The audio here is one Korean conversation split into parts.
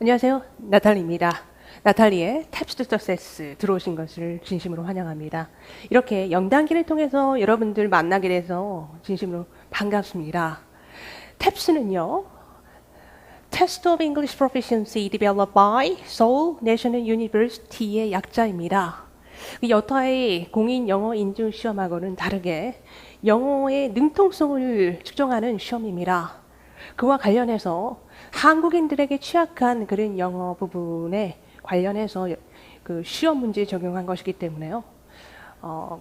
안녕하세요. 나탈리입니다. 나탈리의 탭스 투 서세스 들어오신 것을 진심으로 환영합니다. 이렇게 영단기를 통해서 여러분들 만나게 돼서 진심으로 반갑습니다. 탭스는요, Test of English Proficiency Developed by Seoul National University의 약자입니다. 여타의 공인 영어 인증 시험하고는 다르게 영어의 능통성을 측정하는 시험입니다. 그와 관련해서 한국인들에게 취약한 그런 영어 부분에 관련해서 그 시험 문제 적용한 것이기 때문에요.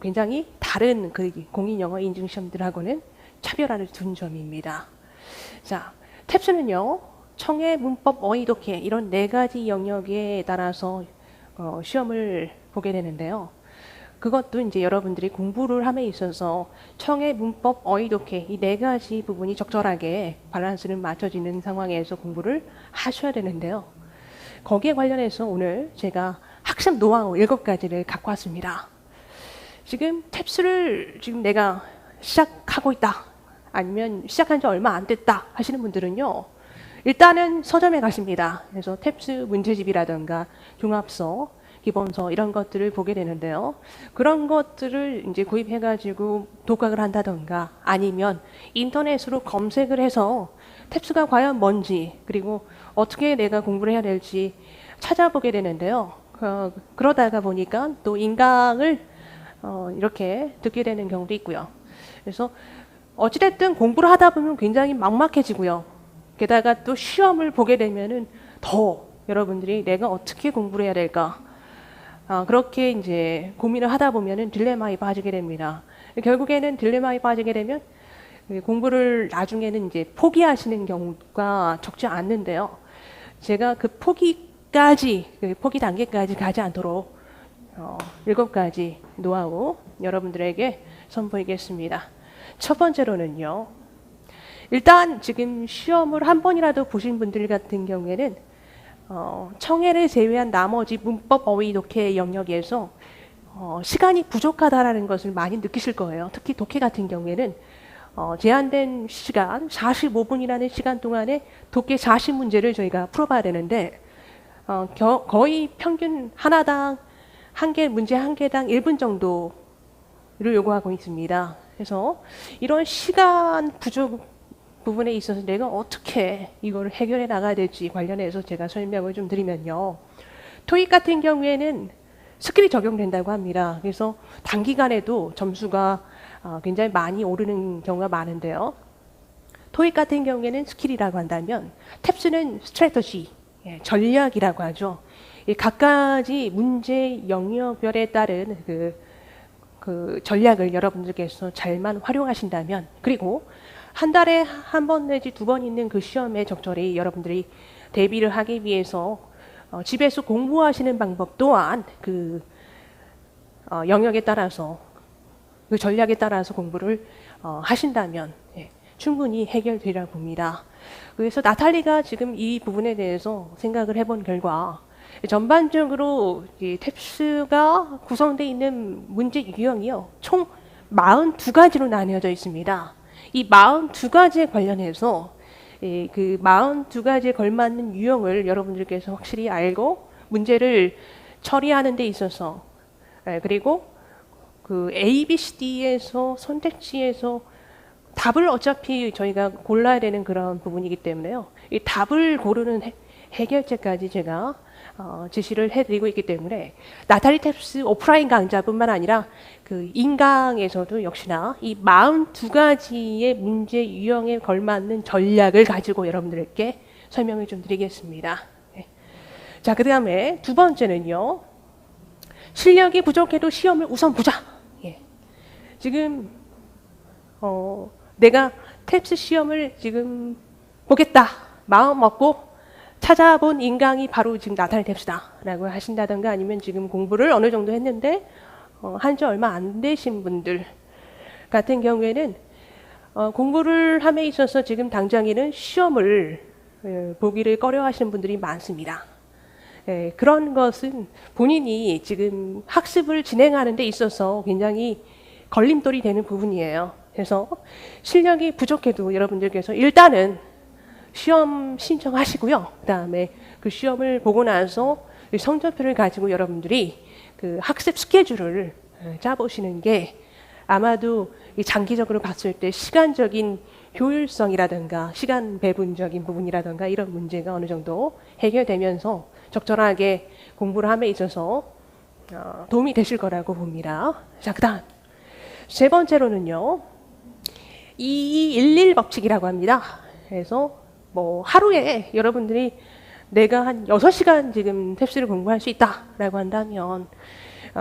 굉장히 다른 그 공인 영어 인증 시험들하고는 차별화를 둔 점입니다. 자, 탭스는요, 청해, 문법, 어휘, 독해 이런 네 가지 영역에 따라서 시험을 보게 되는데요. 그것도 이제 여러분들이 공부를 함에 있어서 청해, 문법, 어휘, 독해 이 네 가지 부분이 적절하게 밸런스를 맞춰지는 상황에서 공부를 하셔야 되는데요. 거기에 관련해서 오늘 제가 학습 노하우 7가지를 갖고 왔습니다. 지금 탭스를 지금 내가 시작하고 있다, 아니면 시작한 지 얼마 안 됐다 하시는 분들은요, 일단은 서점에 가십니다. 그래서 탭스 문제집이라든가 종합서, 기본서 이런 것들을 보게 되는데요. 그런 것들을 이제 구입해가지고 독학을 한다던가 아니면 인터넷으로 검색을 해서 탭스가 과연 뭔지 그리고 어떻게 내가 공부를 해야 될지 찾아보게 되는데요. 그러다가 보니까 또 인강을 이렇게 듣게 되는 경우도 있고요. 그래서 어찌됐든 공부를 하다 보면 굉장히 막막해지고요. 게다가 또 시험을 보게 되면은 더 여러분들이 내가 어떻게 공부를 해야 될까? 그렇게 이제 고민을 하다 보면은 딜레마에 빠지게 됩니다. 결국에는 딜레마에 빠지게 되면 공부를 나중에는 이제 포기하시는 경우가 적지 않는데요. 제가 그 포기 단계까지 가지 않도록 7가지 노하우 여러분들에게 선보이겠습니다. 첫 번째로는요, 일단 지금 시험을 한 번이라도 보신 분들 같은 경우에는 청해를 제외한 나머지 문법, 어휘, 독해 영역에서 시간이 부족하다라는 것을 많이 느끼실 거예요. 특히 독해 같은 경우에는 제한된 시간 45분이라는 시간 동안에 독해 40문제를 저희가 풀어봐야 되는데 거의 평균 하나당 문제 한 개당 1분 정도를 요구하고 있습니다. 그래서 이런 시간 부족 부분에 있어서 내가 어떻게 이걸 해결해 나가야 될지 관련해서 제가 설명을 좀 드리면요. 토익 같은 경우에는 스킬이 적용된다고 합니다. 그래서 단기간에도 점수가 굉장히 많이 오르는 경우가 많은데요. 토익 같은 경우에는 스킬이라고 한다면 탭스는 스트래터지, 전략이라고 하죠. 각가지 문제 영역별에 따른 그 전략을 여러분들께서 잘만 활용하신다면, 그리고 한 달에 한 번 내지 2번 있는 그 시험에 적절히 여러분들이 대비를 하기 위해서 집에서 공부하시는 방법 또한 그 영역에 따라서 그 전략에 따라서 공부를 하신다면 충분히 해결되리라 봅니다. 그래서 나탈리가 지금 이 부분에 대해서 생각을 해본 결과 전반적으로 이 탭스가 구성되어 있는 문제 유형이요, 총 42가지로 나뉘어져 있습니다. 이 42가지에 관련해서 그 42가지에 걸맞는 유형을 여러분들께서 확실히 알고 문제를 처리하는 데 있어서, 그리고 그 A, B, C, D에서 선택지에서 답을 어차피 저희가 골라야 되는 그런 부분이기 때문에요. 이 답을 고르는 해결책까지 제가 지시를 해드리고 있기 때문에 나탈리 탭스 오프라인 강좌뿐만 아니라 그 인강에서도 역시나 이 42가지의 문제 유형에 걸맞는 전략을 가지고 여러분들께 설명을 좀 드리겠습니다. 자, 그 다음에 두 번째는요, 실력이 부족해도 시험을 우선 보자. 지금 내가 탭스 시험을 지금 보겠다 마음 먹고 찾아본 인강이 바로 지금 나탈리 탭스다라고 하신다던가, 아니면 지금 공부를 어느 정도 했는데 한 지 얼마 안 되신 분들 같은 경우에는 공부를 함에 있어서 지금 당장에는 시험을 보기를 꺼려하시는 분들이 많습니다. 그런 것은 본인이 지금 학습을 진행하는 데 있어서 굉장히 걸림돌이 되는 부분이에요. 그래서 실력이 부족해도 여러분들께서 일단은 시험 신청하시고요. 그다음에 그 시험을 보고 나서 성적표를 가지고 여러분들이 그 학습 스케줄을 짜보시는 게 아마도 장기적으로 봤을 때 시간적인 효율성이라든가 시간 배분적인 부분이라든가 이런 문제가 어느 정도 해결되면서 적절하게 공부를 함에 있어서 도움이 되실 거라고 봅니다. 자, 그다음 세 번째로는요. 2211 법칙이라고 합니다. 그래서 뭐 하루에 여러분들이 내가 한 6시간 지금 탭스를 공부할 수 있다라고 한다면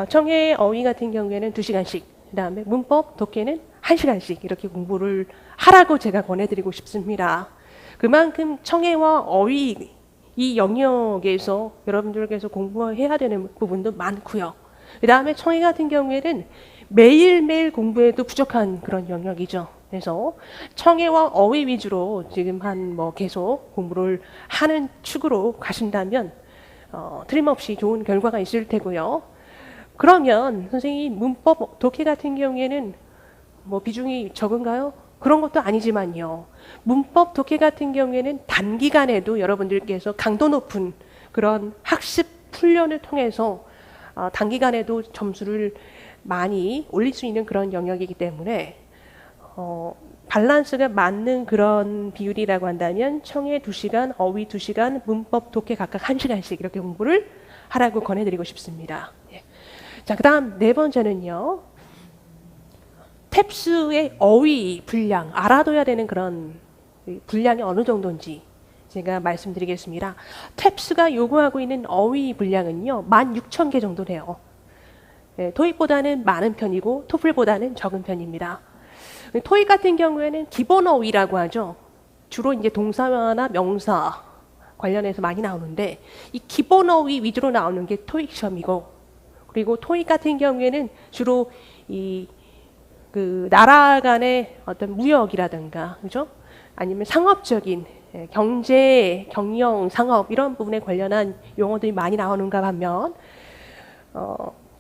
청해 어휘 같은 경우에는 2시간씩, 그다음에 문법, 독해는 1시간씩 이렇게 공부를 하라고 제가 권해드리고 싶습니다. 그만큼 청해와 어휘 이 영역에서 여러분들께서 공부해야 되는 부분도 많고요. 그다음에 청해 같은 경우에는 매일매일 공부해도 부족한 그런 영역이죠. 그래서 청해와 어휘 위주로 지금 뭐 계속 공부를 하는 축으로 가신다면 틀림없이 좋은 결과가 있을 테고요. 그러면 선생님 문법, 독해 같은 경우에는 뭐 비중이 적은가요? 그런 것도 아니지만요. 문법, 독해 같은 경우에는 단기간에도 여러분들께서 강도 높은 그런 학습 훈련을 통해서 단기간에도 점수를 많이 올릴 수 있는 그런 영역이기 때문에 밸런스가 맞는 그런 비율이라고 한다면 청해 2시간, 어휘 2시간, 문법, 독해 각각 1시간씩 이렇게 공부를 하라고 권해드리고 싶습니다. 예. 자, 그 다음 네 번째는요. 탭스의 어휘 분량, 알아둬야 되는 그런 분량이 어느 정도인지 제가 말씀드리겠습니다. 탭스가 요구하고 있는 어휘 분량은요. 16,000개 정도 돼요. 예, 토익보다는 많은 편이고 토플보다는 적은 편입니다. 토익 같은 경우에는 기본 어휘라고 하죠. 주로 이제 동사나 명사 관련해서 많이 나오는데 이 기본 어휘 위주로 나오는 게 토익 시험이고, 그리고 토익 같은 경우에는 주로 그 나라 간의 어떤 무역이라든가, 그죠? 아니면 상업적인 경제, 경영, 상업 이런 부분에 관련한 용어들이 많이 나오는가 하면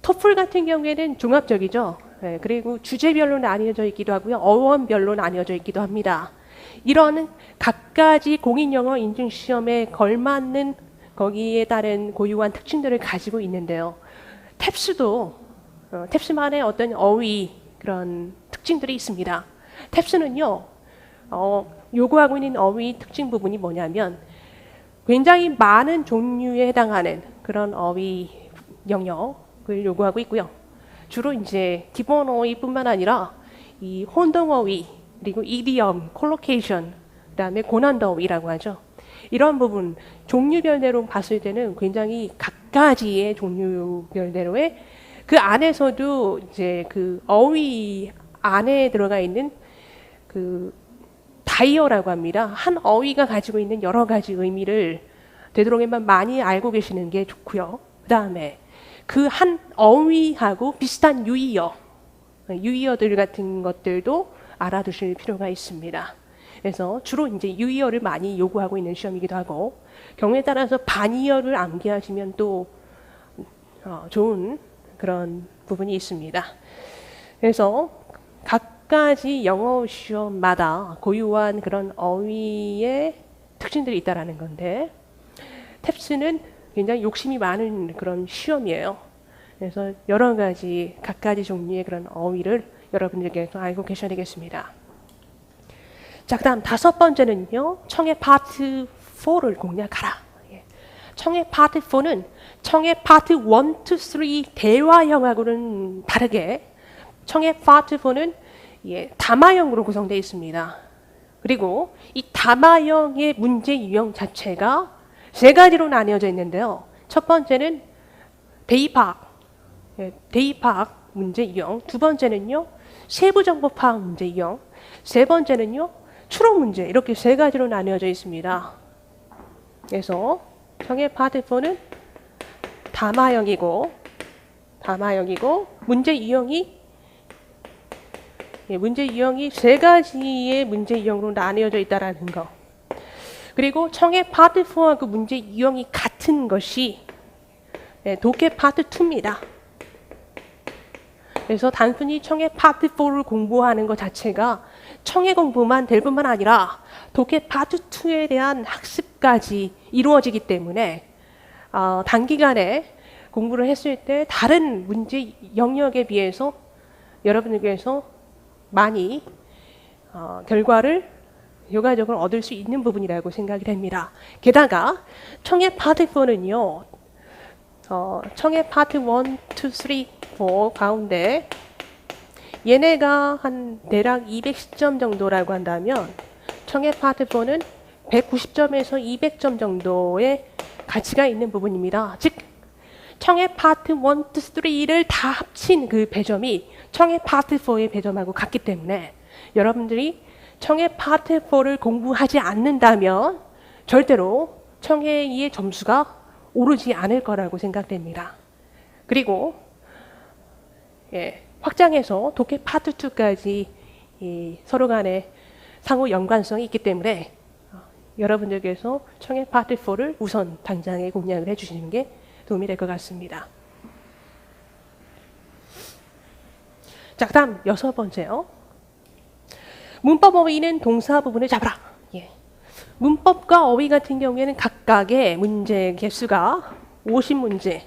토플 같은 경우에는 종합적이죠. 네, 그리고 주제별로 나뉘어져 있기도 하고요. 어원별로 나뉘어져 있기도 합니다. 이런 각가지 공인영어 인증시험에 걸맞는 거기에 따른 고유한 특징들을 가지고 있는데요. 탭스도 탭스만의 어떤 어휘 그런 특징들이 있습니다. 탭스는요. 요구하고 있는 어휘 특징 부분이 뭐냐면 굉장히 많은 종류에 해당하는 그런 어휘 영역을 요구하고 있고요. 주로 이제 기본 어휘뿐만 아니라 이 혼동 어휘, 그리고 이디엄, 콜로케이션, 그다음에 고난도 어휘라고 하죠. 이런 부분 종류별대로 봤을 때는 굉장히 각가지의 종류별대로의 그 안에서도 이제 그 어휘 안에 들어가 있는 그 다이어라고 합니다. 한 어휘가 가지고 있는 여러 가지 의미를 되도록이면 많이 알고 계시는 게 좋고요. 그다음에 그 한 어휘하고 비슷한 유의어들 같은 것들도 알아두실 필요가 있습니다. 그래서 주로 이제 유의어를 많이 요구하고 있는 시험이기도 하고, 경우에 따라서 반의어를 암기하시면 또 좋은 그런 부분이 있습니다. 그래서 각가지 영어 시험마다 고유한 그런 어휘의 특징들이 있다라는 건데, 탭스는 굉장히 욕심이 많은 그런 시험이에요. 그래서 여러 가지 각가지 종류의 그런 어휘를 여러분들께서 알고 계셔야 되겠습니다. 자, 그다음 5번째는요. 청해 파트 4를 공략하라. 청해 파트 4는 청해 파트 1, 2, 3 대화형하고는 다르게 청해 파트 4는 담화형으로 구성되어 있습니다. 그리고 이 담화형의 문제 유형 자체가 세 가지로 나뉘어져 있는데요. 첫 번째는 대입학 문제 유형, 두 번째는요 세부정보 파악 문제 유형, 세 번째는요 추론 문제, 이렇게 세 가지로 나뉘어져 있습니다. 그래서 청해 파트 4는 담화형이고 문제 유형이 세 가지의 문제 유형으로 나뉘어져 있다라는 거. 그리고 청해 파트 4하고 문제 유형이 같은 것이 독해 파트 2입니다. 그래서 단순히 청해 파트 4를 공부하는 것 자체가 청해 공부만 될 뿐만 아니라 독해 파트 2에 대한 학습까지 이루어지기 때문에 단기간에 공부를 했을 때 다른 문제 영역에 비해서 여러분들께서 많이 결과를 효과적으로 얻을 수 있는 부분이라고 생각이 됩니다. 게다가 청해 파트 4는요. 청해 파트 1, 2, 3, 4 가운데 얘네가 한 대략 210점 정도라고 한다면 청해 파트 4는 190점에서 200점 정도의 가치가 있는 부분입니다. 즉 청해 파트 1, 2, 3를 다 합친 그 배점이 청해 파트 4의 배점하고 같기 때문에 여러분들이 청해 파트 4를 공부하지 않는다면 절대로 청해 2의 점수가 오르지 않을 거라고 생각됩니다. 그리고 확장해서 독해 파트 2까지 서로 간에 상호 연관성이 있기 때문에 여러분들께서 청해 파트 4를 우선 당장에 공략을 해주시는 게 도움이 될 것 같습니다. 자, 다음 6번째요. 문법 어휘는 동사 부분을 잡아라. 문법과 어휘 같은 경우에는 각각의 문제 개수가 50문제,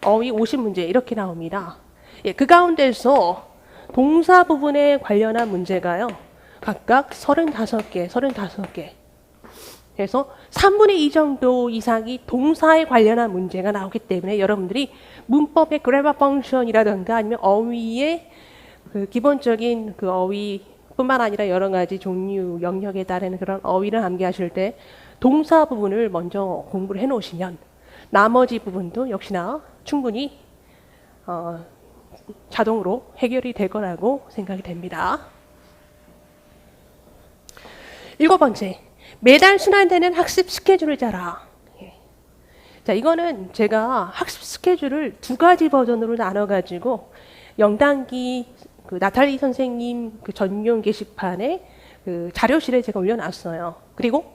어휘 50문제 이렇게 나옵니다. 그 가운데서 동사 부분에 관련한 문제가요. 각각 35개. 그래서 3분의 2 정도 이상이 동사에 관련한 문제가 나오기 때문에 여러분들이 문법의 grammar function이라든가 아니면 어휘의 그 기본적인 그 어휘뿐만 아니라 여러 가지 종류, 영역에 따른 그런 어휘를 암기하실 때 동사 부분을 먼저 공부를 해놓으시면 나머지 부분도 역시나 충분히 자동으로 해결이 될 거라고 생각이 됩니다. 7번째, 매달 순환되는 학습 스케줄을 짜라. 자, 이거는 제가 학습 스케줄을 2가지 버전으로 나눠가지고 영단기 그 나탈리 선생님 그 전용 게시판에 그 자료실에 제가 올려놨어요. 그리고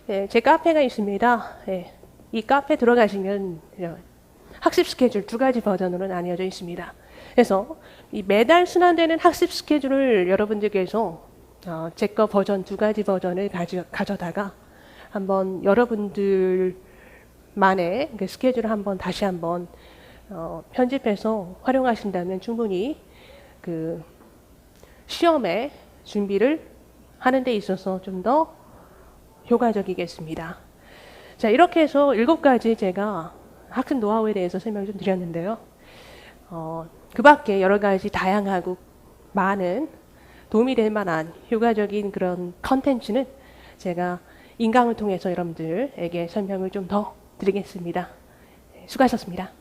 제 카페가 있습니다. 이 카페 들어가시면 학습 스케줄 2가지 버전으로 나뉘어져 있습니다. 그래서 이 매달 순환되는 학습 스케줄을 여러분들께서 제 거 버전 2가지 버전을 가져다가 한번 여러분들만의 그 스케줄을 다시 한번 편집해서 활용하신다면 충분히 그 시험에 준비를 하는 데 있어서 좀 더 효과적이겠습니다. 자, 이렇게 해서 7가지 제가 학습 노하우에 대해서 설명 좀 드렸는데요. 그 밖에 여러 가지 다양하고 많은 도움이 될 만한 효과적인 그런 컨텐츠는 제가 인강을 통해서 여러분들에게 설명을 좀 더 드리겠습니다. 수고하셨습니다.